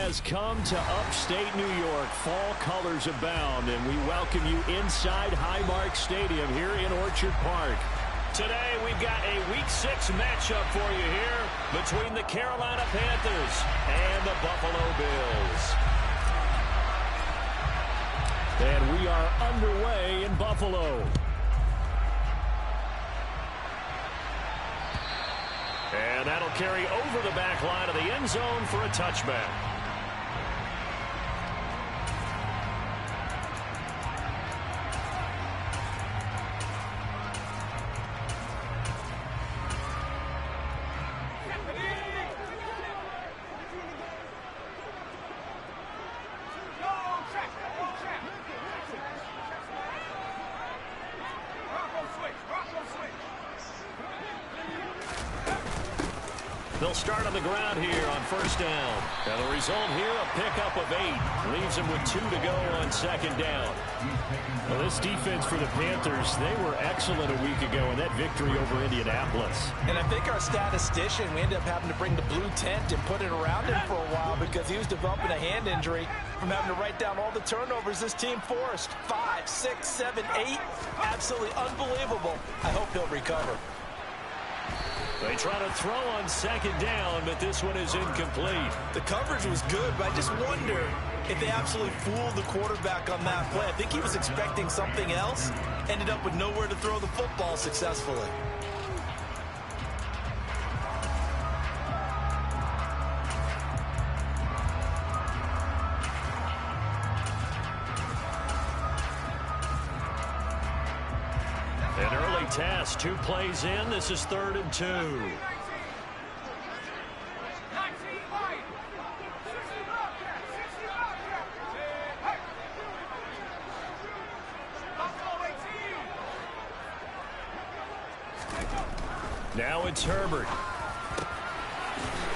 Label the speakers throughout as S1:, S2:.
S1: has come to upstate New York. Fall colors abound, and we welcome you inside Highmark Stadium here in Orchard Park. Today, we've got a Week 6 matchup for you here between the Carolina Panthers and the Buffalo Bills. And we are underway in Buffalo. And that'll carry over the back line of the end zone for a touchback. They'll start on the ground here on first down. And the result here, a pickup of 8. Leaves them with 2 to go on second down. Well, this defense for the Panthers, they were excellent a week ago in that victory over Indianapolis.
S2: And I think our statistician, we ended up having to bring the blue tent and put it around him for a while because he was developing a hand injury from having to write down all the turnovers this team forced. 5, 6, 7, 8. Absolutely unbelievable. I hope he'll recover.
S1: They try to throw on second down, but this one is incomplete.
S2: The coverage was good, but I just wonder if they absolutely fooled the quarterback on that play. I think he was expecting something else, ended up with nowhere to throw the football successfully.
S1: An early task, 2 plays in. This is 3rd and 2. Now it's Herbert.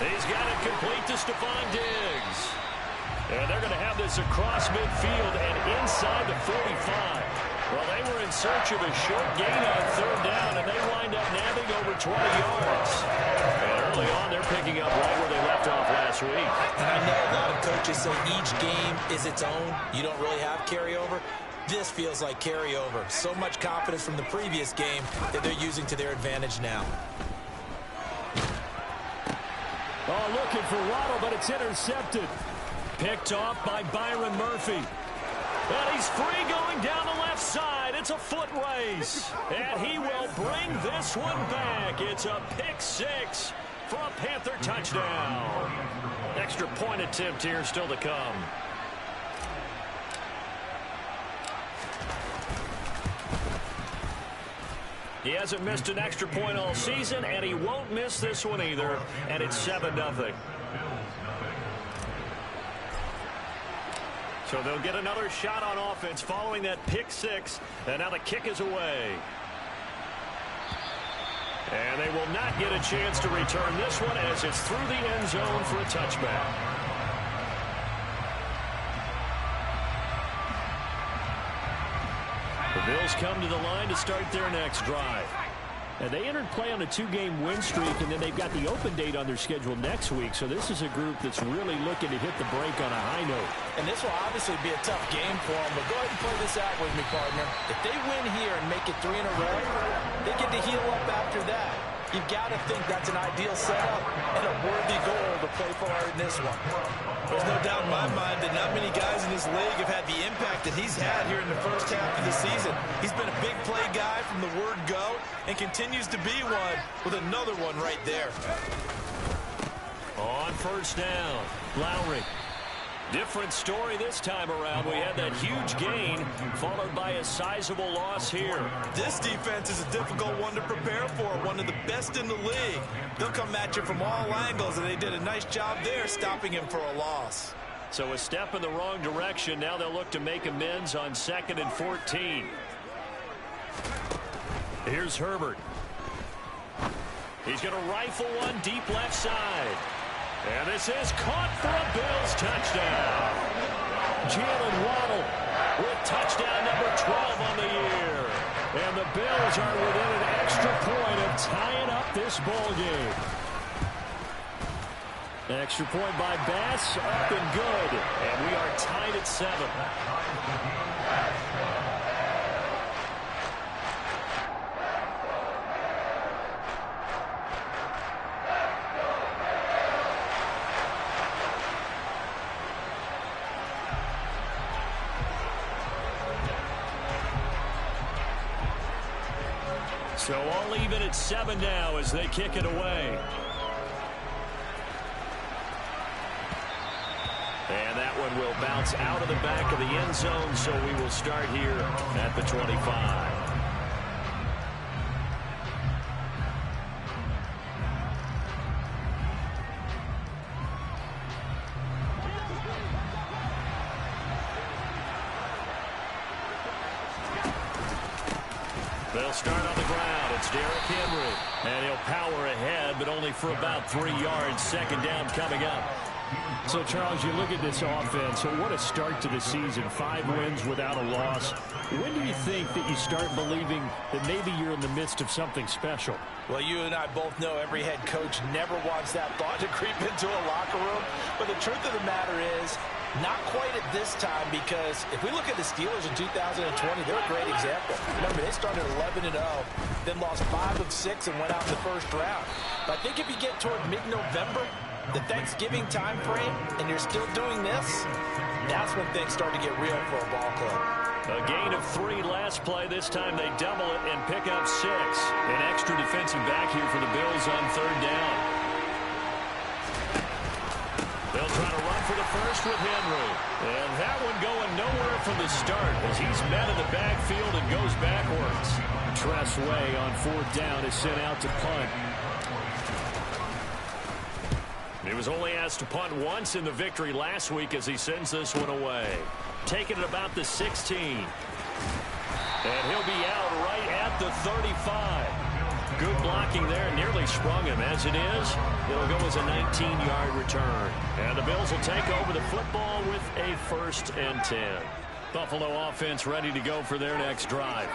S1: He's got it complete to Stephon Diggs. And they're going to have this across midfield and inside the 45. Well, they were in search of a short gain on 3rd down, and they wind up nabbing over 20 yards. And early on, they're picking up right where they left off last week.
S2: And I know a lot of coaches say each game is its own. You don't really have carryover. This feels like carryover. So much confidence from the previous game that they're using to their advantage now.
S1: Oh, looking for Waddle, but it's intercepted. Picked off by Byron Murphy. And he's free going down the left side. It's a foot race. And he will bring this one back. It's a pick 6 for a Panther touchdown. Extra point attempt here still to come. He hasn't missed an extra point all season, and he won't miss this one either. And it's 7-0. So they'll get another shot on offense following that pick 6. And now the kick is away. And they will not get a chance to return this one as it's through the end zone for a touchback. The Bills come to the line to start their next drive. And they entered play on a 2-game win streak, and then they've got the open date on their schedule next week. So this is a group that's really looking to hit the break on a high note.
S2: And this will obviously be a tough game for them, but go ahead and play this out with me, partner. If they win here and make it 3 in a row, they get to heal up after that. You've got to think that's an ideal setup and a worthy goal to play for in this one. There's no doubt in my mind that not many guys in this league have had the impact that he's had here in the first half of the season. He's been a big play guy from the word go and continues to be one with another one right there.
S1: On first down, Lowry. Different story this time around. We had that huge gain followed by a sizable loss here.
S2: This defense is a difficult one to prepare for, one of the best in the league. They'll come at you from all angles, and they did a nice job there stopping him for a loss.
S1: So a step in the wrong direction. Now they'll look to make amends on 2nd and 14. Here's Herbert. He's going to rifle one deep left side. And this is caught for a Bills touchdown. Jalen Waddle with touchdown number 12 on the year. And the Bills are within an extra point of tying up this ball game. Extra point by Bass, up and good. And we are tied at 7. So all even at 7 now as they kick it away. And that one will bounce out of the back of the end zone, so we will start here at the 25. They'll start on the ground. It's Derrick Henry. And he'll power ahead, but only for about 3 yards. Second down coming up.
S3: So, Charles, you look at this offense. So what a start to the season. 5 wins without a loss. When do you think that you start believing that maybe you're in the midst of something special?
S2: Well, you and I both know every head coach never wants that thought to creep into a locker room. But the truth of the matter is, not quite at this time, because if we look at the Steelers in 2020, they're a great example. Remember, they started 11-0, then lost 5 of 6 and went out in the first round. But I think if you get toward mid-November, the Thanksgiving time frame, and you're still doing this, that's when things start to get real for a ball club.
S1: A gain of 3 last play. This time they double it and pick up 6. An extra defensive back here for the Bills on 3rd down. They'll try to run for the first with Henry. And that one going nowhere from the start as he's met in the backfield and goes backwards.
S3: Tress Way on 4th down is sent out to punt.
S1: He was only asked to punt once in the victory last week as he sends this one away. Taking it about the 16. And he'll be out right at the 35. Good blocking there. Nearly sprung him. As it is, it'll go as a 19-yard return. And the Bills will take over the football with a 1st and 10. Buffalo offense ready to go for their next drive.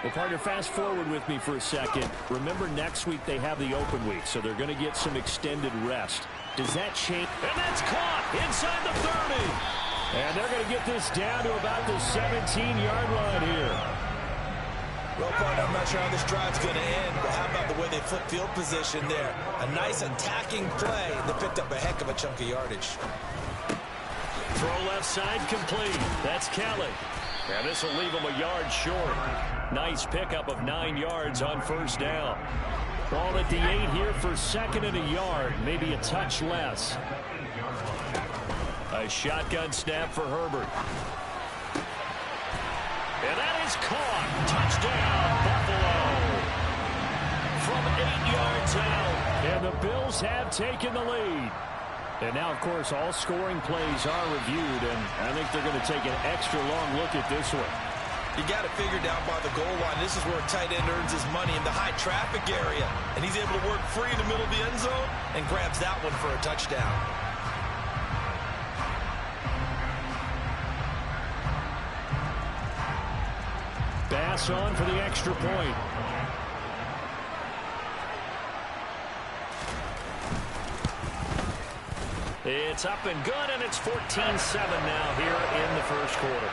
S3: Well, partner, fast forward with me for a second. Remember, next week they have the open week, so they're going to get some extended rest. Does that change?
S1: And that's caught inside the 30.
S3: And they're going to get this down to about the 17-yard line here.
S2: Well, partner, I'm not sure how this drive's going to end, but how about the way they flip field position there? A nice attacking play that picked up a heck of a chunk of yardage.
S1: Throw left side complete. That's Kelly. And this will leave him a yard short. Nice pickup of 9 yards on 1st down.
S3: Ball at the 8 here for 2nd and a yard. Maybe a touch less.
S1: A shotgun snap for Herbert. And that is caught. Touchdown, Buffalo. From 8 yards out.
S3: And the Bills have taken the lead. And now, of course, all scoring plays are reviewed, and I think they're going to take an extra long look at this one.
S2: You got to figure down by the goal line. This is where a tight end earns his money, in the high traffic area. And he's able to work free in the middle of the end zone and grabs that one for a touchdown.
S3: Bass on for the extra point.
S1: It's up and good, and it's 14-7 now here in the 1st quarter.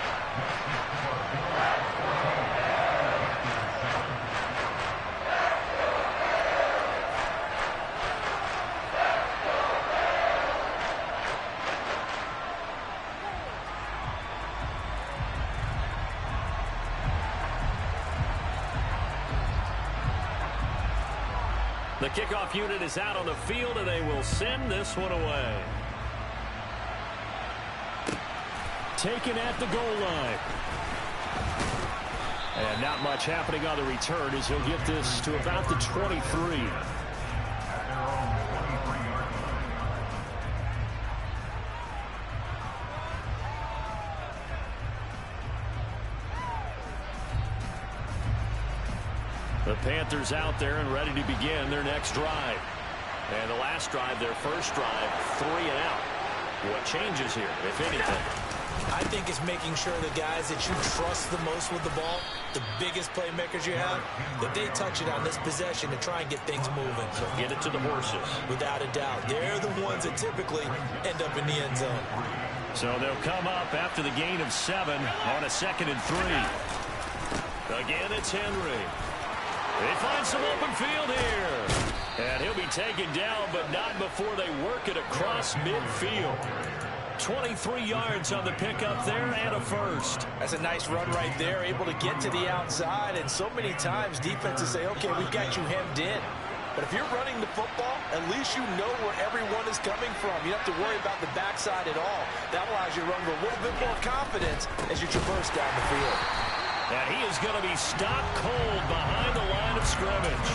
S1: The kickoff unit is out on the field, and they will send this one away.
S3: Taken at the goal line. And not much happening on the return as he'll get this to about the 23.
S1: The Panthers out there and ready to begin their next drive. And the last drive, their first drive, 3 and out. What changes here, if anything?
S2: I think it's making sure the guys that you trust the most with the ball, the biggest playmakers you have, that they touch it on this possession to try and get things moving.
S1: So get it to the horses.
S2: Without a doubt. They're the ones that typically end up in the end zone.
S1: So they'll come up after the gain of 7 on a 2nd and 3. Again, it's Henry. They find some open field here. And he'll be taken down, but not before they work it across midfield. 23 yards on the pickup there and a first.
S2: That's a nice run right there, able to get to the outside. And so many times defenses say, okay, we've got you hemmed in. But if you're running the football, at least you know where everyone is coming from. You don't have to worry about the backside at all. That allows you to run with a little bit more confidence as you traverse down the field.
S1: And he is going to be stopped cold behind the line of scrimmage.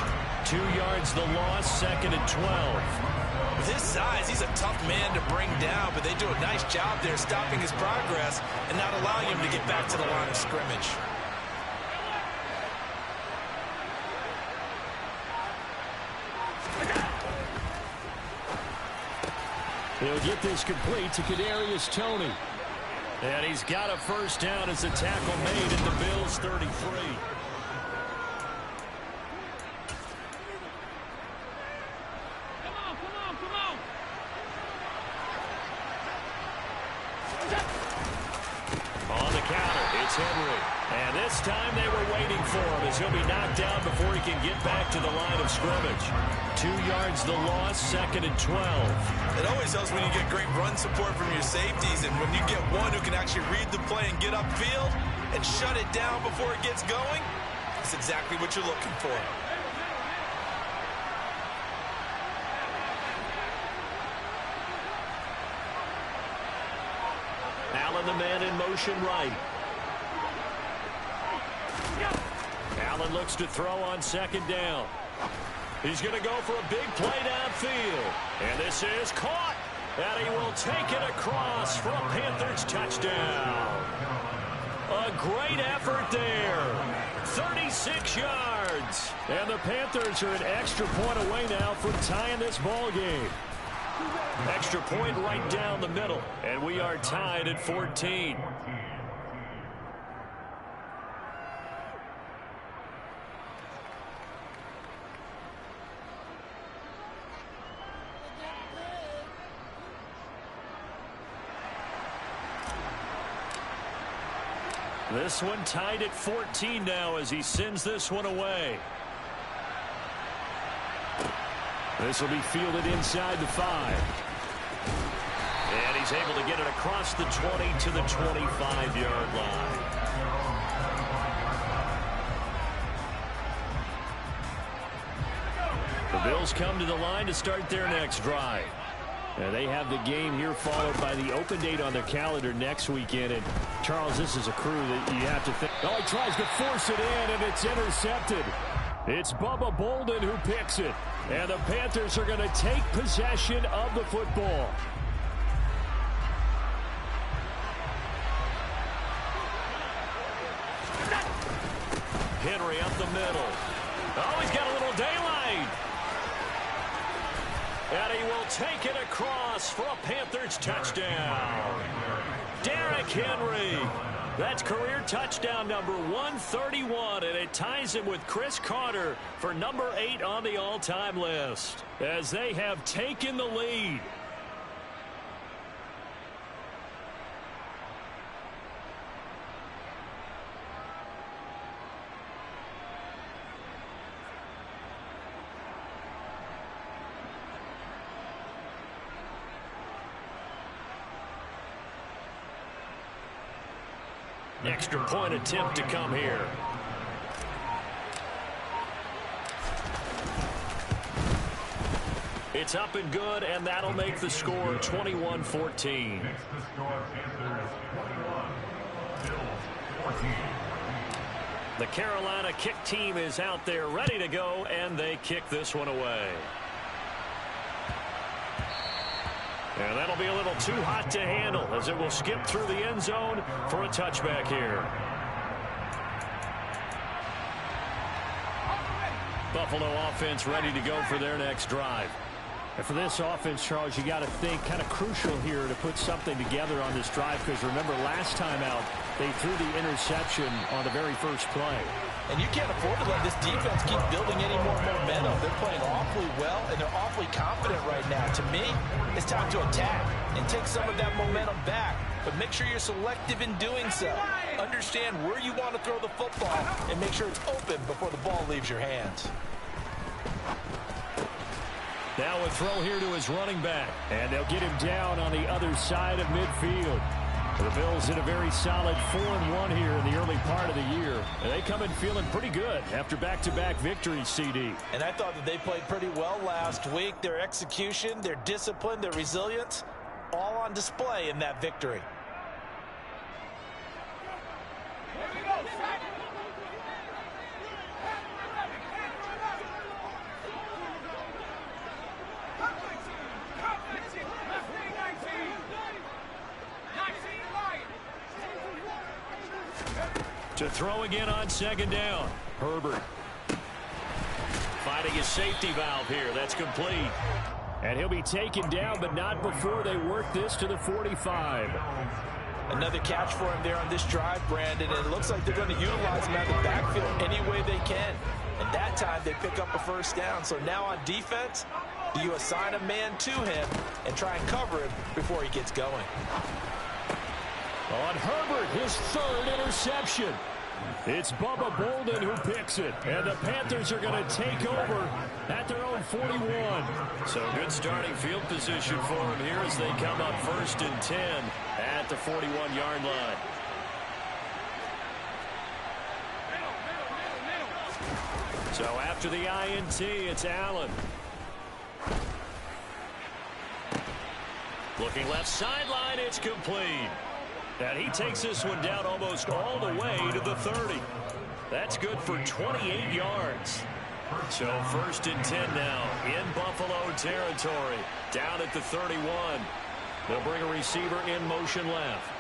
S1: 2 yards the loss, 2nd and 12.
S2: With his size, he's a tough man to bring down, but they do a nice job there stopping his progress and not allowing him to get back to the line of scrimmage.
S3: He'll get this complete to Kadarius Toney.
S1: And he's got a first down as the tackle made at the Bills' 33. On the counter, it's Henry. And this time they were waiting for him as he'll be knocked down before he can get back to the line of scrimmage. 2 yards the loss, 2nd and 12.
S2: It always helps when you get great run support from your safeties, and when you get one who can actually read the play and get upfield and shut it down before it gets going, that's exactly what you're looking for.
S1: Allen, the man in motion right. Allen looks to throw on 2nd down. He's going to go for a big play downfield. And this is caught. And he will take it across for a Panthers touchdown. A great effort there. 36 yards. And the Panthers are an extra point away now from tying this ball game. Extra point right down the middle. And we are tied at 14. This one tied at 14 now as he sends this one away. This will be fielded inside the 5. And he's able to get it across the 20 to the 25-yard line. The Bills come to the line to start their next drive. And they have the game here followed by the open date on their calendar next weekend. And, Charles, this is a crew that you have to think.
S3: Oh, he tries to force it in, and it's intercepted. It's Bubba Bolden who picks it. And the Panthers are going to take possession of the football.
S1: Henry up the middle. Oh, he's got a little daylight. And he will take it across for a Panthers touchdown. Derrick Henry. That's career touchdown number 131, and it ties him with Chris Carter for number 8 on the all-time list as they have taken the lead. Extra point attempt to come here. It's up and good, and that'll make the score 21-14. The Carolina kick team is out there ready to go, and they kick this one away. And that'll be a little too hot to handle as it will skip through the end zone for a touchback here. Buffalo offense ready to go for their next drive.
S3: And for this offense, Charles, you got to think kind of crucial here to put something together on this drive, because remember last time out they threw the interception on the very first play.
S2: And you can't afford to let this defense keep building any more momentum. They're playing awfully well, and they're awfully confident right now. To me, it's time to attack and take some of that momentum back. But make sure you're selective in doing so. Understand where you want to throw the football and make sure it's open before the ball leaves your hands.
S3: Now a throw here to his running back. And they'll get him down on the other side of midfield. The Bills in a very solid 4-1 here in the early part of the year. And they come in feeling pretty good after back-to-back victories, CD.
S2: And I thought that they played pretty well last week. Their execution, their discipline, their resilience, all on display in that victory.
S1: To throw again on second down. Herbert finding his safety valve here. That's complete.
S3: And he'll be taken down, but not before they work this to the 45.
S2: Another catch for him there on this drive, Brandon. And it looks like they're going to utilize him out of the backfield any way they can. And that time they pick up a first down. So now on defense, you assign a man to him and try and cover him before he gets going.
S3: On Herbert, his third interception. It's Bubba Bolden who picks it. And the Panthers are going to take over at their own 41.
S1: So good starting field position for him here as they come up 1st and 10 at the 41-yard line. So after the INT, it's Allen. Looking left sideline, it's complete. And he takes this one down almost all the way to the 30. That's good for 28 yards. So 1st and 10 now in Buffalo territory. Down at the 31. They'll bring a receiver in motion left.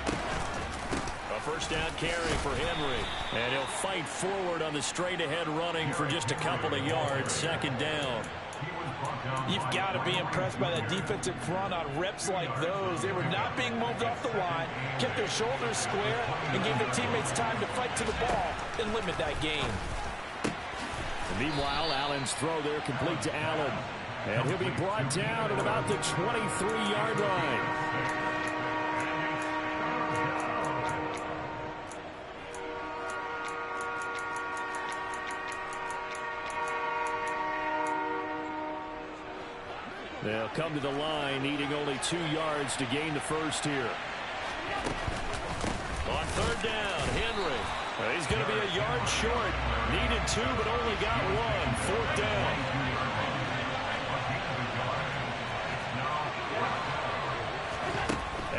S1: A first down carry for Henry. And he'll fight forward on the straight ahead running for just a couple of yards. 2nd down.
S2: You've got to be impressed by that defensive front on reps like those. They were not being moved off the line, kept their shoulders square, and gave their teammates time to fight to the ball and limit that gain.
S3: And meanwhile, Allen's throw there complete to Allen. And he'll be brought down at about the 23-yard line. They'll come to the line, needing only 2 yards to gain the first here.
S1: On 3rd down, Henry. He's going to be a yard short. Needed 2, but only got 1. 4th down.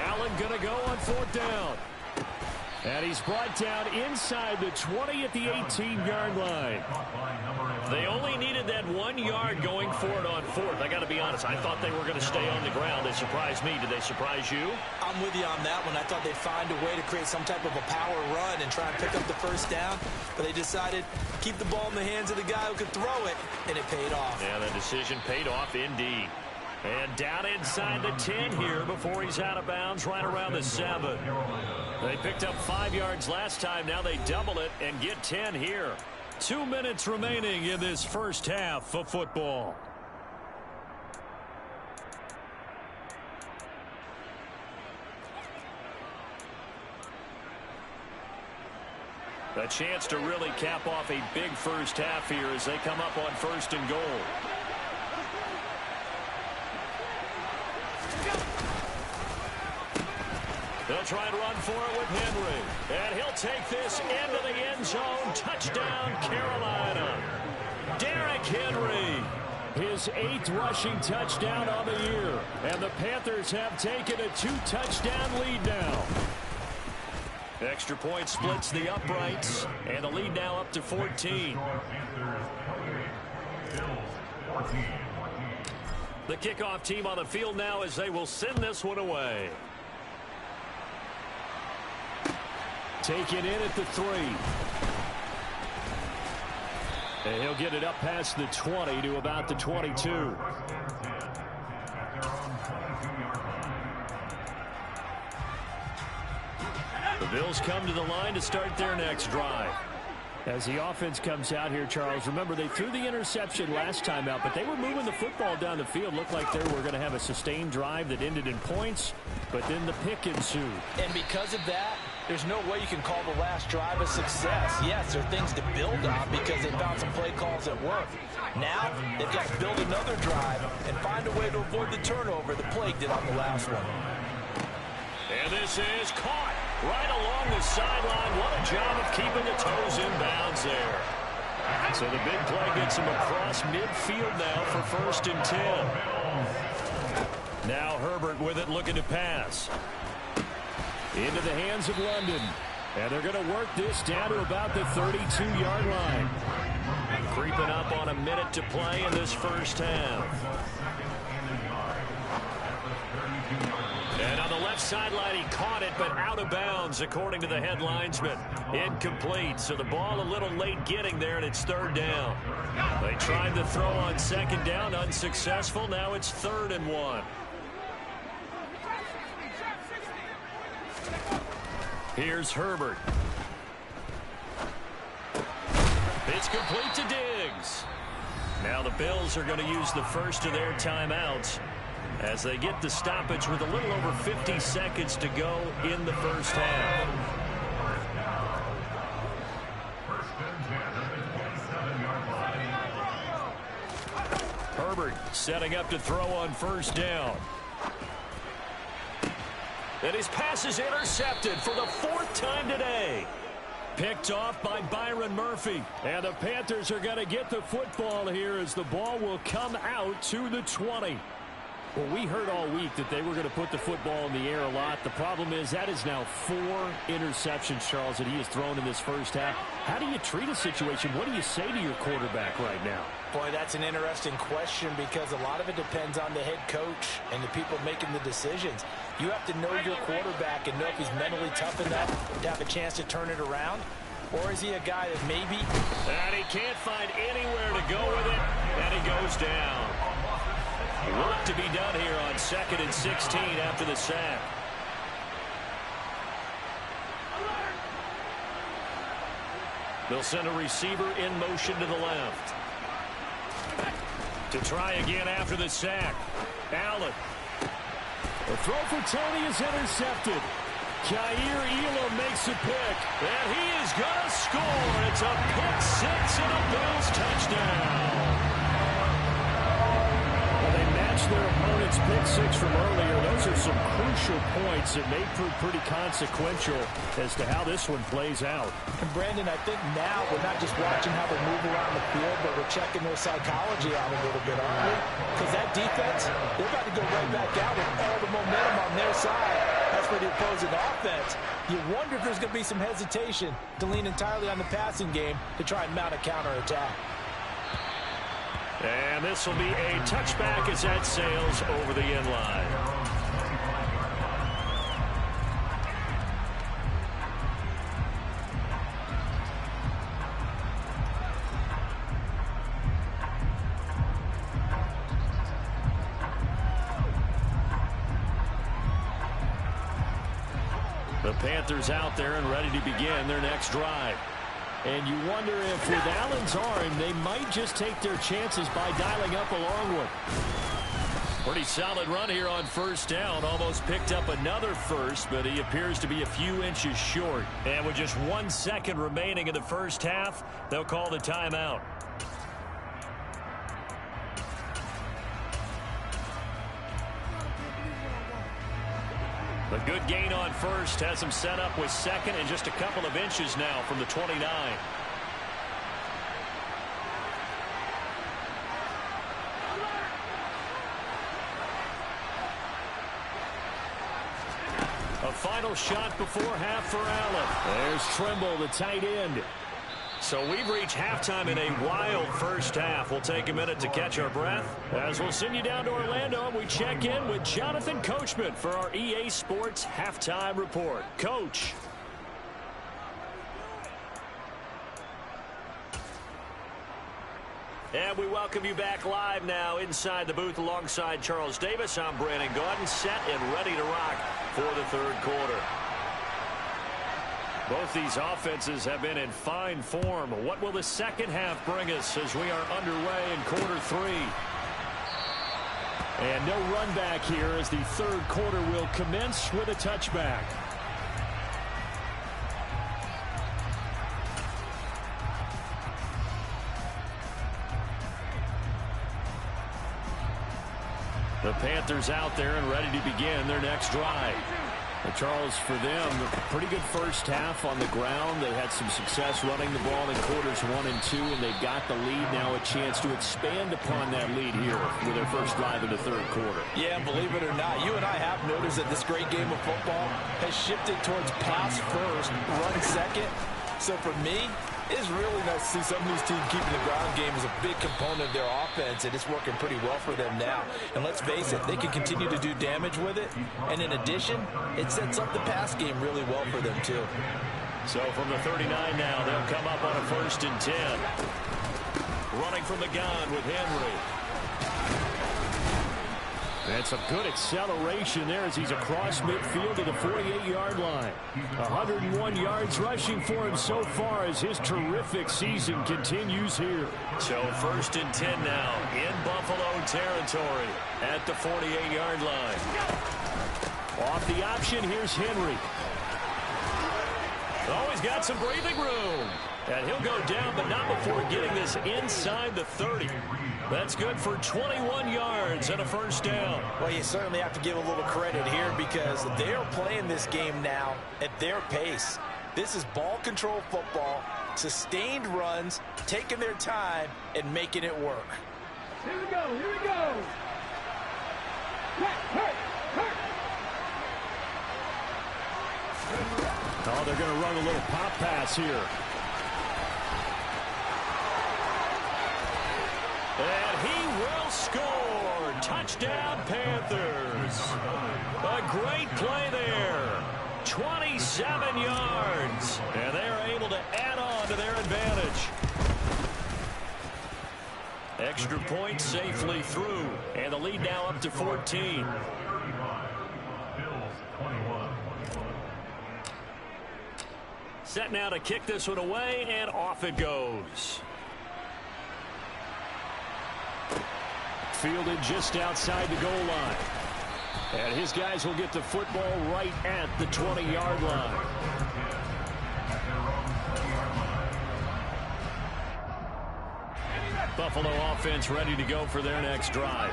S1: Allen going to go on 4th down.
S3: And he's brought down inside the 20 at the 18-yard line.
S1: They only needed that 1 yard going for it on 4th. I got to be honest, I thought they were going to stay on the ground. They surprised me. Did they surprise you?
S2: I'm with you on that one. I thought they'd find a way to create some type of a power run and try and pick up the first down. But they decided keep the ball in the hands of the guy who could throw it, and it paid off.
S1: Yeah, the decision paid off indeed. And down inside the 10 here before he's out of bounds, right around the 7. They picked up 5 yards last time. Now they double it and get 10 here. 2 minutes remaining in this first half of football. A chance to really cap off a big first half here as they come up on 1st and goal. They'll try and run for it with Henry. And he'll take this into the end zone. Touchdown, Carolina. Derrick Henry.
S3: His 8th rushing touchdown on the year. And the Panthers have taken a 2-touchdown lead now.
S1: Extra point splits the uprights. And the lead now up to 14. The kickoff team on the field now as they will send this one away.
S3: Taken in at the 3. And he'll get it up past the 20 to about the 22. The Bills come to the line to start their next drive. As the offense comes out here, Charles, remember they threw the interception last time out, but they were moving the football down the field. Looked like they were going to have a sustained drive that ended in points, but then the pick ensued.
S2: And because of that, there's no way you can call the last drive a success. Yes, there are things to build on because they found some play calls that work. Now, they've got to build another drive and find a way to avoid the turnover the Plague did on the last one.
S1: And this is caught right along the sideline. What a job of keeping the toes in bounds there. So the big play gets him across midfield now for 1st and 10. Now Herbert with it, looking to pass. Into the hands of London. And they're going to work this down to about the 32-yard line. Creeping up on a minute to play in this first half. And on the left sideline, he caught it, but out of bounds, according to the head linesman. Incomplete, so the ball a little late getting there, and it's 3rd down. They tried to throw on 2nd down, unsuccessful. Now it's 3rd and 1. Here's Herbert. It's complete to Diggs. Now the Bills are going to use the first of their timeouts as they get the stoppage with a little over 50 seconds to go in the first half. Herbert setting up to throw on 1st down. And his pass is intercepted for the 4th time today. Picked off by Byron Murphy. And the Panthers are going to get the football here as the ball will come out to the 20. Well, we heard all week that they were going to put the football in the air a lot. The problem is that is now 4 interceptions, Charles, that he has thrown in this first half. How do you treat a situation? What do you say to your quarterback right now?
S2: Boy, that's an interesting question because a lot of it depends on the head coach and the people making the decisions. You have to know your quarterback and know if he's mentally tough enough to have a chance to turn it around. Or is he a guy that maybe...
S1: And he can't find anywhere to go with it, and he goes down. Work to be done here on 2nd and 16 after the sack. They'll send a receiver in motion to the left. To try again after the sack. Allen. The throw for Tony is intercepted. Jair Elam makes a pick. And he is going to score. It's a pick 6 and a Bills touchdown. Their opponent's pick 6 from earlier. Those are some crucial points that may prove pretty consequential as to how this one plays out.
S2: And Brandon, I think now we're not just watching how they move around the field, but we're checking their psychology out a little bit, aren't we? Because that defense, they're about to go right back out with all the momentum on their side. That's for the opposing offense. You wonder if there's going to be some hesitation to lean entirely on the passing game to try and mount a counterattack.
S1: And this will be a touchback as that sails over the end line. The Panthers out there and ready to begin their next drive. And you wonder if with Allen's arm, they might just take their chances by dialing up a long one. Pretty solid run here on 1st down. Almost picked up another first, but he appears to be a few inches short. And with just 1 second remaining in the first half, they'll call the timeout. The good gain on 1st has him set up with 2nd and just a couple of inches now from the 29. A final shot before half for Allen. There's Trimble, the tight end. So we've reached halftime in a wild first half. We'll take a minute to catch our breath as we'll send you down to Orlando and we check in with Jonathan Coachman for our EA Sports Halftime Report. Coach. And we welcome you back live now inside the booth alongside Charles Davis. I'm Brandon Gaudin, set and ready to rock for the third quarter. Both these offenses have been in fine form. What will the second half bring us as we are underway in quarter three? And no run back here as the third quarter will commence with a touchback. The Panthers out there and ready to begin their next drive. Charles, for them, a pretty good first half on the ground. They had some success running the ball in quarters 1 and 2, and they've got the lead now, a chance to expand upon that lead here with their first drive in the third quarter.
S2: Yeah, and believe it or not, you and I have noticed that this great game of football has shifted towards pass first, run second. So for me, it's really nice to see some of these teams keeping the ground game as a big component of their offense, and it's working pretty well for them now. And let's face it, they can continue to do damage with it. And in addition, it sets up the pass game really well for them, too.
S1: So from the 39 now, they'll come up on a 1st and 10. Running from the gun with Henry. That's a good acceleration there as he's across midfield to the 48-yard line. 101 yards rushing for him so far as his terrific season continues here. So 1st and 10 now in Buffalo territory at the 48-yard line. Off the option, here's Henry. Oh, he's got some breathing room. And he'll go down, but not before getting this inside the 30. That's good for 21 yards and a 1st down.
S2: Well, you certainly have to give a little credit here because they're playing this game now at their pace. This is ball control football, sustained runs, taking their time, and making it work.
S4: Here we go, here we go.
S1: Oh, they're going to run a little pop pass here. And he will score. Touchdown, Panthers. A great play there. 27 yards. And they are able to add on to their advantage. Extra point safely through. And the lead now up to 14. Set now to kick this one away, and off it goes. Fielded just outside the goal line. And his guys will get the football right at the 20-yard line. Buffalo offense ready to go for their next drive.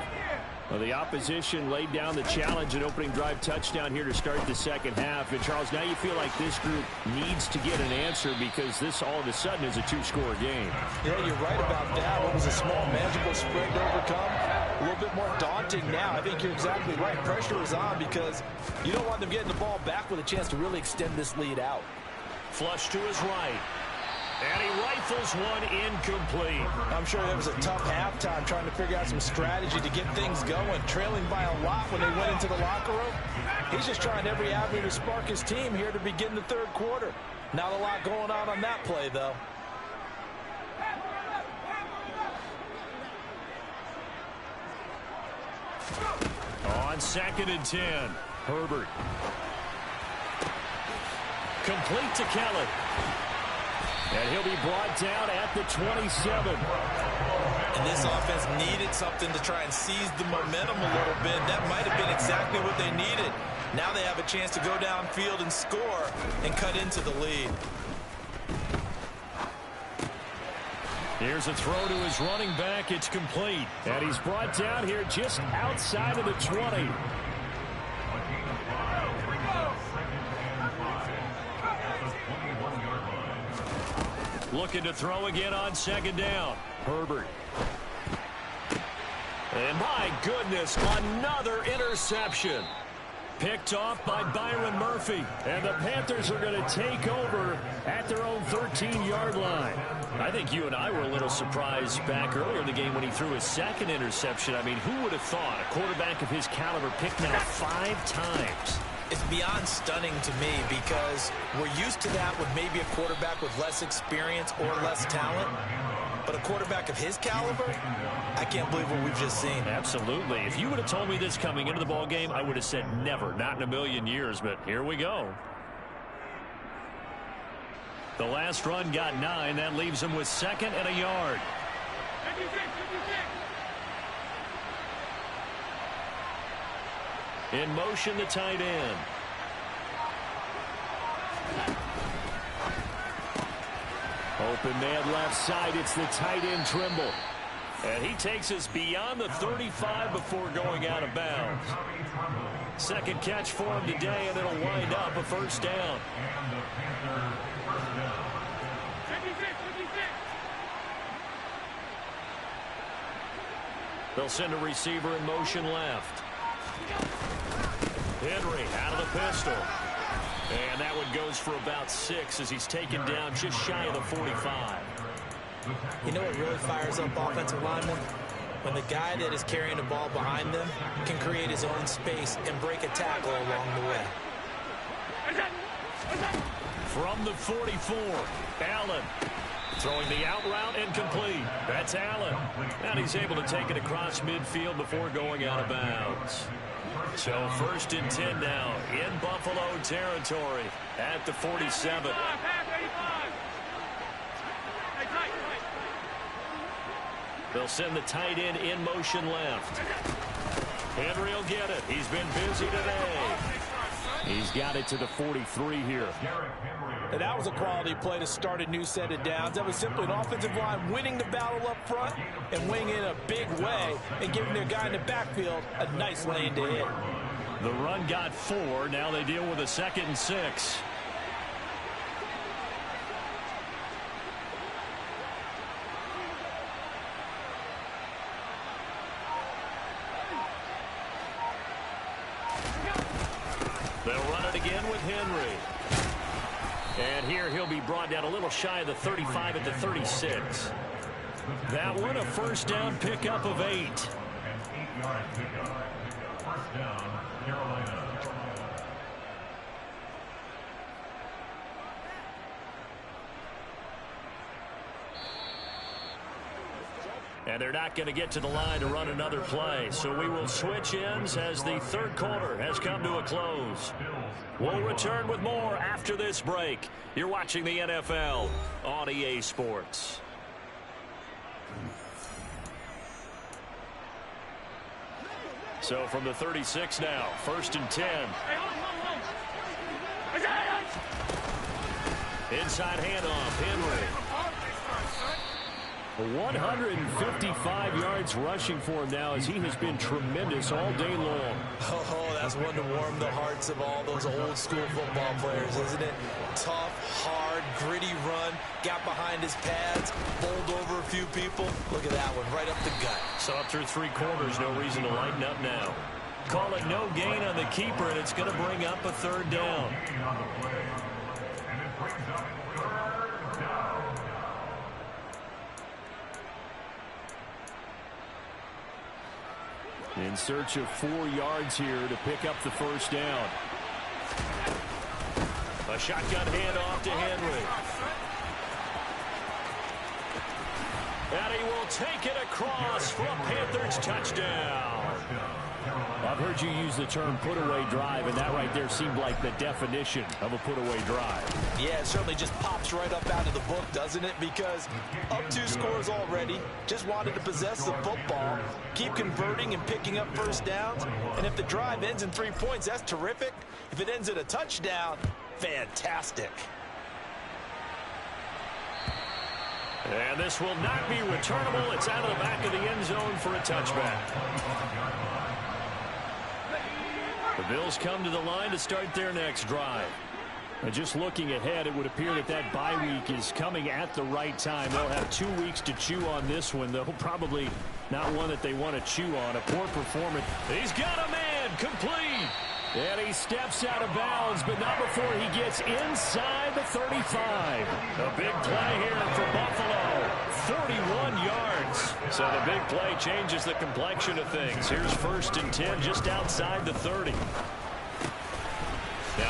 S1: Well, the opposition laid down the challenge and opening drive touchdown here to start the second half. And, Charles, now you feel like this group needs to get an answer because this all of a sudden is a two-score game.
S2: Yeah, you're right about that. What was a small, manageable spread to overcome? A little bit more daunting now. I think you're exactly right. Pressure is on because you don't want them getting the ball back with a chance to really extend this lead out.
S1: Flush to his right. And he rifles one incomplete.
S2: I'm sure there was a tough halftime trying to figure out some strategy to get things going. Trailing by a lot when they went into the locker room. He's just trying every avenue to spark his team here to begin the third quarter. Not a lot going on that play, though.
S1: On 2nd and 10, Herbert. Complete to Kelly. And he'll be brought down at the 27.
S2: And this offense needed something to try and seize the momentum a little bit. That might have been exactly what they needed. Now they have a chance to go downfield and score and cut into the lead.
S1: Here's a throw to his running back. It's complete. And he's brought down here just outside of the 20. Looking to throw again on 2nd down. Herbert. And my goodness, another interception. Picked off by Byron Murphy. And the Panthers are going to take over at their own 13-yard line. I think you and I were a little surprised back earlier in the game when he threw his 2nd interception. I mean, who would have thought a quarterback of his caliber picked now 5 times?
S2: It's beyond stunning to me because we're used to that with maybe a quarterback with less experience or less talent. But a quarterback of his caliber, I can't believe what we've just seen.
S3: Absolutely. If you would have told me this coming into the ball game, I would have said never, not in a million years. But here we go. The last run got 9. That leaves him with 2nd and a yard. In motion, the tight end. Open man left side. It's the tight end, Trimble. And he takes us beyond the 35 before going out of bounds. Second catch for him today, and it'll wind up a first down. They'll send a receiver in motion left. Henry out of the pistol. And that one goes for about 6 as he's taken down just shy of the 45.
S2: You know what really fires up offensive linemen? When the guy that is carrying the ball behind them can create his own space and break a tackle along the way.
S3: From the 44, Allen. Throwing the out route incomplete. That's Allen. And he's able to take it across midfield before going out of bounds. So 1st and 10 now in Buffalo territory at the 47. They'll send the tight end in motion left. Henry will get it. He's been busy today. He's got it to the 43 here.
S2: And that was a quality play to start a new set of downs. That was simply an offensive line winning the battle up front and winning in a big way and giving their guy in the backfield a nice lane to hit.
S3: The run got 4. Now they deal with a 2nd and 6. They'll run it again with Henry. And here he'll be brought down a little shy of the 35 at the 36. That one a first down pickup of 8. First down, Carolina. And they're not going to get to the line to run another play. So we will switch ends as the 3rd quarter has come to a close. We'll return with more after this break. You're watching the NFL on EA Sports. So from the 36 now, 1st and 10. Inside handoff, Henry. 155 yards rushing for him now as he has been tremendous all day long.
S2: Oh, that's one to warm the hearts of all those old school football players, isn't it? Tough, hard, gritty run, got behind his pads, bowled over a few people. Look at that one, right up the gut.
S3: So up through 3 quarters, no reason to lighten up now. Call it no gain on the keeper, and it's going to bring up a 3rd down. In search of 4 yards here to pick up the first down. A shotgun handoff to Henry. And he will take it across for a Panthers touchdown. I've heard you use the term put-away drive, and that right there seemed like the definition of a put-away drive.
S2: Yeah, it certainly just pops right up out of the book, doesn't it? Because up 2 scores already, just wanted to possess the football, keep converting and picking up first downs. And if the drive ends in 3 points, that's terrific. If it ends in a touchdown, fantastic.
S3: And this will not be returnable. It's out of the back of the end zone for a touchback. The Bills come to the line to start their next drive. And just looking ahead, it would appear that that bye week is coming at the right time. They'll have 2 weeks to chew on this one, though probably not one that they want to chew on. A poor performance. He's got a man, complete. And he steps out of bounds, but not before he gets inside the 35. A big play here for Buffalo. 41 yards. So the big play changes the complexion of things. Here's 1st and 10 just outside the 30. Now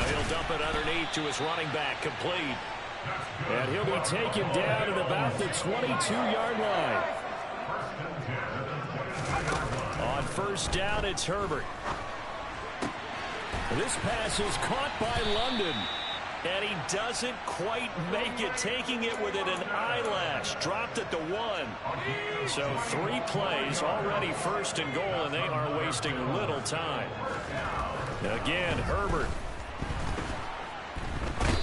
S3: he'll dump it underneath to his running back, complete. And he'll be taken down at about the 22-yard line. On first down, it's Herbert. This pass is caught by London.
S1: And he doesn't quite make it, taking it within an eyelash. Dropped at the 1. So 3 plays, already first and goal, and they are wasting little time. Again, Herbert.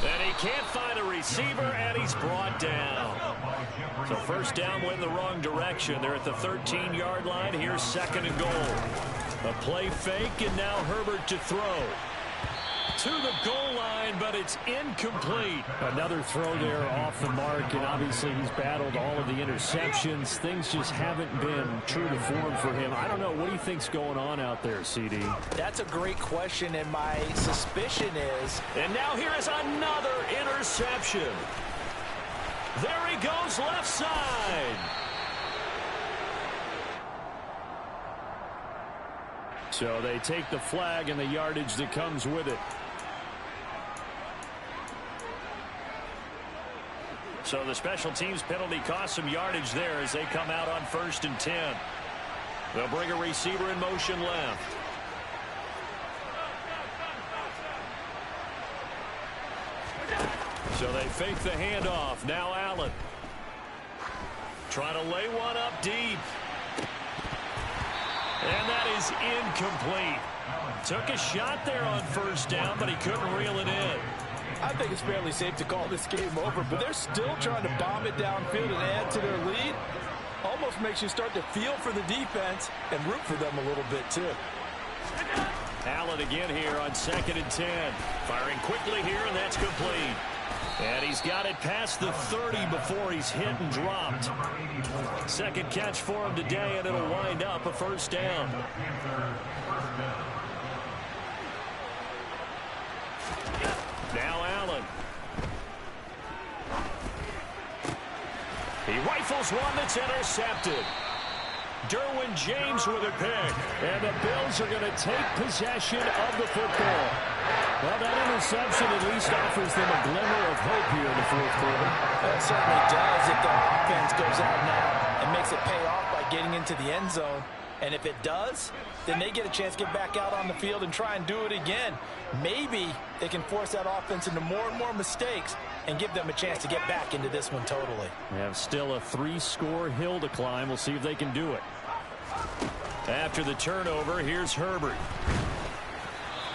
S1: And he can't find a receiver, and he's brought down. So first down went the wrong direction. They're at the 13-yard line. Here's second and goal. A play fake, and now Herbert to throw. To the goal line, but it's incomplete.
S3: Another throw there off the mark, and obviously he's battled all of the interceptions. Things just haven't been true to form for him. I don't know. What do you think's going on out there, CD?
S2: That's a great question, and my suspicion is...
S1: And now here is another interception. There he goes, left side.
S3: So they take the flag and the yardage that comes with it.
S1: So the special teams penalty cost some yardage there as they come out on first and 10. They'll bring a receiver in motion left. So they fake the handoff. Now Allen. Trying to lay one up deep. And that is incomplete. Took a shot there on first down, but he couldn't reel it in.
S2: I think it's fairly safe to call this game over, but they're still trying to bomb it downfield and add to their lead. Almost makes you start to feel for the defense and root for them a little bit, too.
S1: Allen again here on second and 10. Firing quickly here, and that's complete. And he's got it past the 30 before he's hit and dropped. Second catch for him today, and it'll wind up a first down. Now Allen. He rifles one that's intercepted. Derwin James with a pick. And the Bills are going to take possession of the football. Well, that interception at least offers them a glimmer of hope here in the fourth quarter.
S2: It certainly does if the offense goes out now and makes it pay off by getting into the end zone. And if it does, then they get a chance to get back out on the field and try and do it again. Maybe they can force that offense into more and more mistakes and give them a chance to get back into this one totally.
S3: They have still a 3-score hill to climb. We'll see if they can do it.
S1: After the turnover, here's Herbert.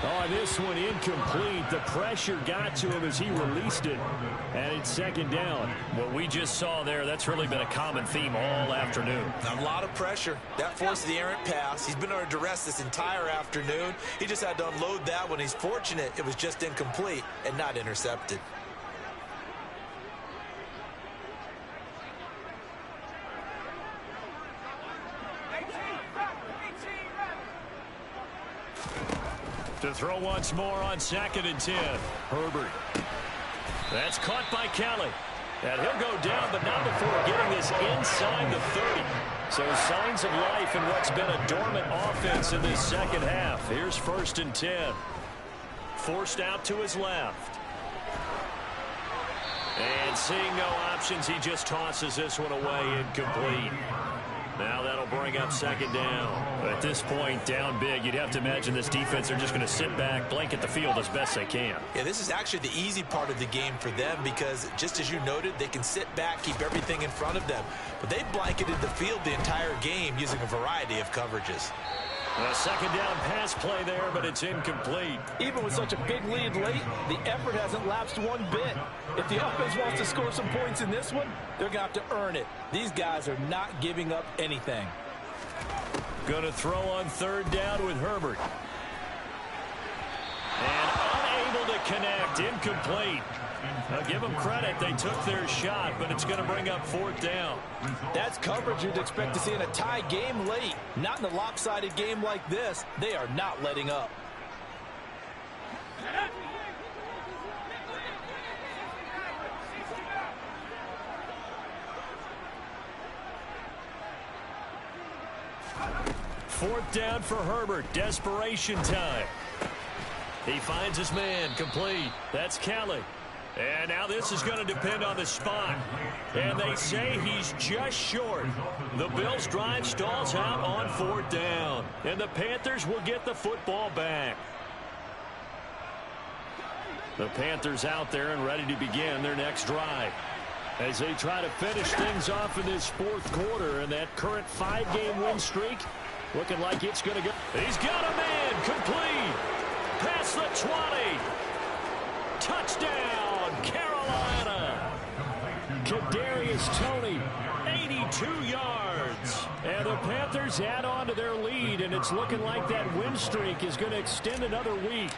S3: Oh, this one incomplete. The pressure got to him as he released it. And it's second down.
S1: What we just saw there, that's really been a common theme all afternoon.
S2: A lot of pressure. That forced the errant pass. He's been under duress this entire afternoon. He just had to unload that one. He's fortunate it was just incomplete and not intercepted.
S1: To throw once more on second and 10. Herbert. That's caught by Kelly. And he'll go down, but not before getting this inside the 30. So signs of life in what's been a dormant offense in this second half. Here's first and 10. Forced out to his left. And seeing no options, he just tosses this one away incomplete. Now that'll bring up second down. At this point, down big, you'd have to imagine this defense are just going to sit back, blanket the field as best they can.
S2: Yeah, this is actually the easy part of the game for them because, just as you noted, they can sit back, keep everything in front of them. But they blanketed the field the entire game using a variety of coverages.
S1: A second down pass play there, but it's incomplete.
S2: Even with such a big lead late, the effort hasn't lapsed one bit. If the offense wants to score some points in this one, they're going to have to earn it. These guys are not giving up anything.
S1: Going to throw on third down with Herbert. And unable to connect, incomplete. Now give them credit, they took their shot, but it's going to bring up fourth down.
S2: That's coverage you'd expect to see in a tie game late. Not in a lopsided game like this. They are not letting up.
S1: Fourth down for Herbert, desperation time. He finds his man, complete. That's Kelly. And now this is going to depend on the spot. And they say he's just short. The Bills' drive stalls out on 4th down. And the Panthers will get the football back. The Panthers out there and ready to begin their next drive, as they try to finish things off in this 4th quarter. And that current 5-game win streak looking like it's going to go. He's got a man complete. Past the 20. Touchdown, Carolina. Kadarius Toney, 82 yards. And the Panthers add on to their lead, and it's looking like that win streak is going to extend another week.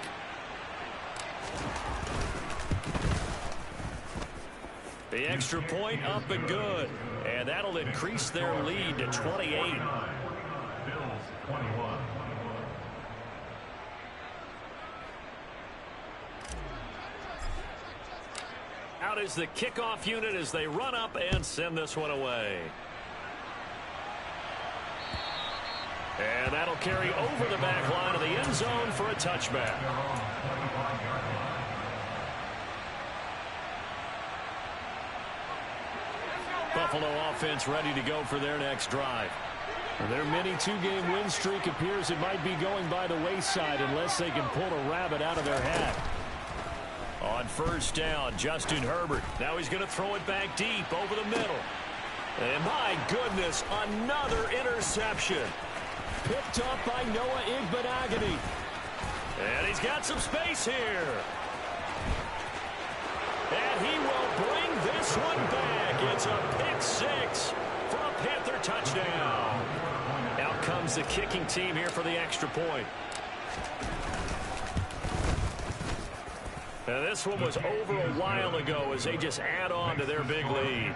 S1: The extra point up and good. And that'll increase their lead to 28. Out is the kickoff unit as they run up and send this one away. And that'll carry over the back line of the end zone for a touchback. Buffalo offense ready to go for their next drive. Their mini 2-game win streak appears it might be going by the wayside unless they can pull a rabbit out of their hat. On 1st down, Justin Herbert. Now he's going to throw it back deep over the middle. And my goodness, another interception. Picked up by Noah Igbenogany. And he's got some space here. And he will bring this one back. It's a pick 6 for a Panther touchdown. Out comes the kicking team here for the extra point. And this one was over a while ago as they just add on to their big lead.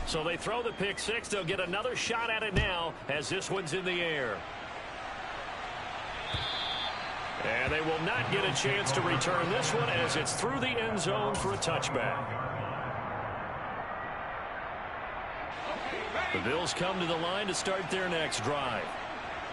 S1: So they throw the pick 6. They'll get another shot at it now as this one's in the air. And they will not get a chance to return this one as it's through the end zone for a touchback. The Bills come to the line to start their next drive.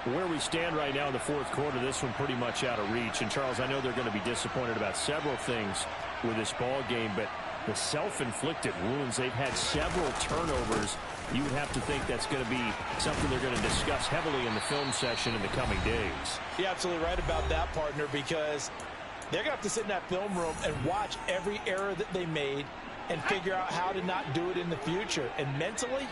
S1: Where we stand right now in the 4th quarter, this one pretty much out of reach. And, Charles, I know they're going to be disappointed about several things with this ball game, but the self-inflicted wounds, they've had several turnovers. You would have to think that's going to be something they're going to discuss heavily in the film session in the coming days.
S2: You're absolutely right about that, partner, because they're going to have to sit in that film room and watch every error that they made and figure out how to not do it in the future. And mentally,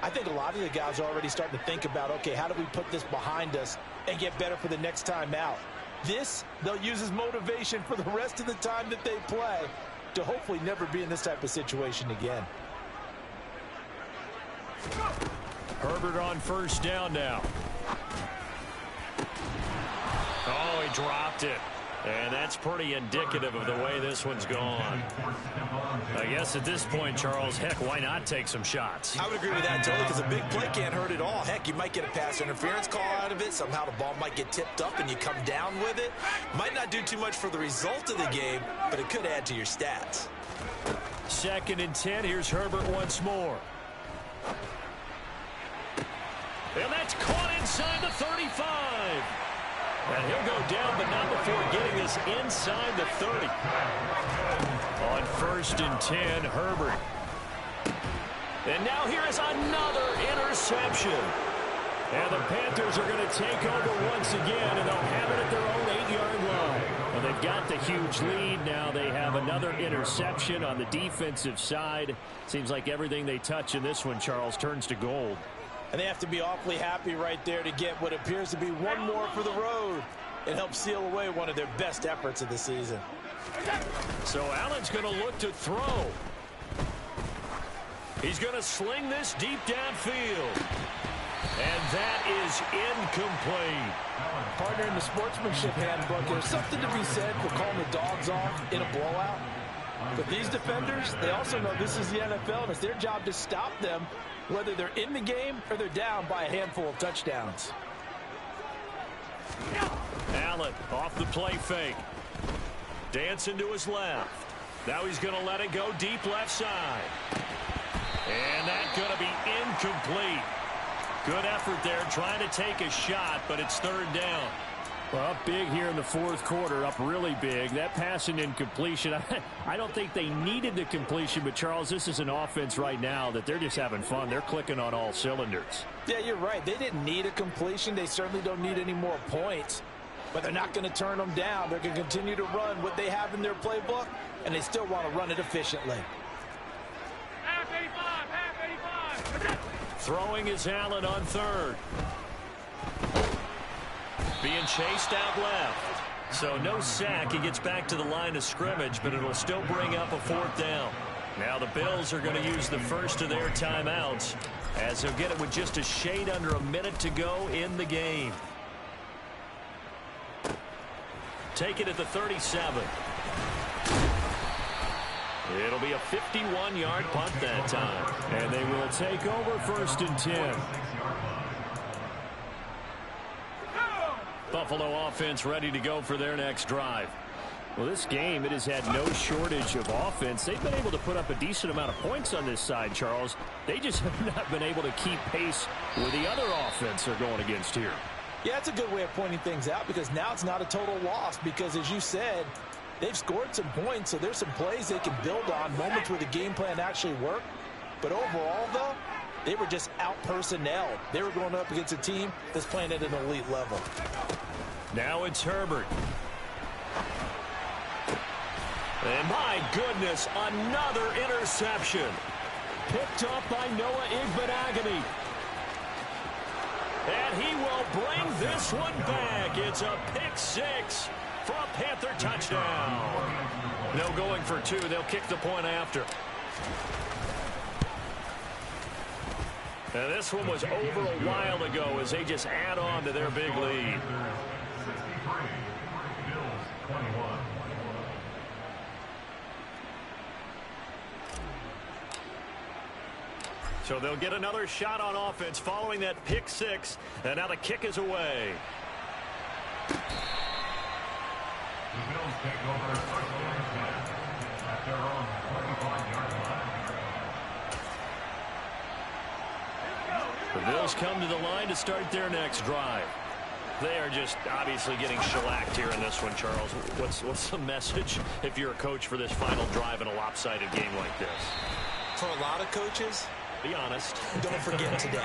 S2: I think a lot of the guys are already starting to think about, okay, how do we put this behind us and get better for the next time out? This, they'll use as motivation for the rest of the time that they play to hopefully never be in this type of situation again.
S1: Herbert on 1st down now. Oh, he dropped it. And that's pretty indicative of the way this one's gone. I guess at this point, Charles, heck, why not take some shots?
S2: I would agree with that totally, because a big play can't hurt at all. Heck, you might get a pass interference call out of it. Somehow the ball might get tipped up and you come down with it. Might not do too much for the result of the game, but it could add to your stats.
S1: 2nd and 10. Here's Herbert once more. And that's caught inside the 35. And he'll go down, but not before getting this inside the 30. On 1st and 10, Herbert. And now here is another interception. And the Panthers are going to take over once again, and they'll have it at their own 8-yard line. Well, they've got the huge lead. Now they have another interception on the defensive side. Seems like everything they touch in this one, Charles, turns to gold.
S2: And they have to be awfully happy right there to get what appears to be one more for the road. It helps seal away one of their best efforts of the season.
S1: So Allen's going to look to throw. He's going to sling this deep downfield. And that is incomplete.
S2: Partner, in the sportsmanship handbook, there's something to be said for calling the dogs off in a blowout. But these defenders, they also know this is the NFL, and it's their job to stop them, whether they're in the game or they're down by a handful of touchdowns.
S1: Allen off the play fake. Dancing to his left. Now he's going to let it go deep left side. And that's going to be incomplete. Good effort there trying to take a shot, but it's third down.
S3: Well, up big here in the fourth quarter, up really big. That pass and incompletion, I don't think they needed the completion, but, Charles, this is an offense right now that they're just having fun. They're clicking on all cylinders.
S2: Yeah, you're right. They didn't need a completion. They certainly don't need any more points, but they're not going to turn them down. They're going to continue to run what they have in their playbook, and they still want to run it efficiently.
S4: Half 85.
S1: Throwing is Allen on third. Being chased out left. So no sack. He gets back to the line of scrimmage, but it'll still bring up a fourth down. Now the Bills are going to use the first of their timeouts as they'll get it with just a shade under a minute to go in the game. Take it at the 37. It'll be a 51-yard punt that time.
S3: And they will take over first and 10.
S1: Buffalo offense ready to go for their next drive.
S3: Well, this game, it has had no shortage of offense. They've been able to put up a decent amount of points on this side, Charles. They just have not been able to keep pace with the other offense they're going against here.
S2: Yeah, it's a good way of pointing things out because now it's not a total loss because, as you said, they've scored some points, so there's some plays they can build on, moments where the game plan actually worked. But overall, though, they were just out-personnelled. They were going up against a team that's playing at an elite level.
S1: Now it's Herbert. And my goodness, another interception. Picked up by Noah Igbenogany. And he will bring this one back. It's a pick six for a Panther touchdown. No going for two. They'll kick the point after. And this one was over a while ago as they just add on to their big lead. So they'll get another shot on offense following that pick six. And now the kick is away.
S4: The Bills take over first and 10 at their own 25-yard line.
S1: The Bills come to the line to start their next drive. They are just obviously getting shellacked here in this one, Charles. What's the message if you're a coach for this final drive in a lopsided game like this?
S2: For a lot of coaches,
S1: be honest.
S2: don't forget today.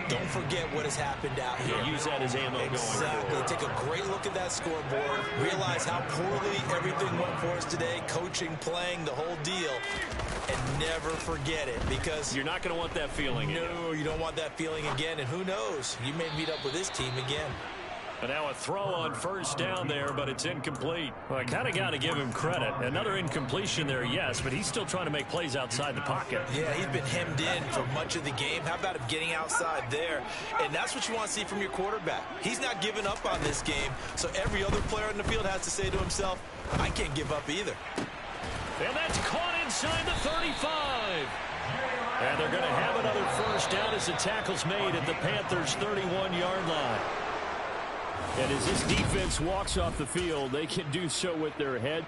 S2: Don't forget what has happened out here.
S1: Use that as ammo going forward.
S2: Take a great look at that scoreboard. Realize how poorly everything went for us today. Coaching, playing, the whole deal. And never forget it because
S1: you're not going to want that feeling again.
S2: No, you don't want that feeling again. And who knows? You may meet up with this team again.
S1: And now a throw on first down there, but it's incomplete. Well, I kind of got to give him credit. Another incompletion there, yes, but he's still trying to make plays outside the pocket.
S2: Yeah, he's been hemmed in for much of the game. How about him getting outside there? And that's what you want to see from your quarterback. He's not giving up on this game, so every other player in the field has to say to himself, I can't give up either.
S1: And that's caught inside the 35. And they're going to have another first down as the tackle's made at the Panthers' 31-yard line.
S3: And as this defense walks off the field, they can do so with their head.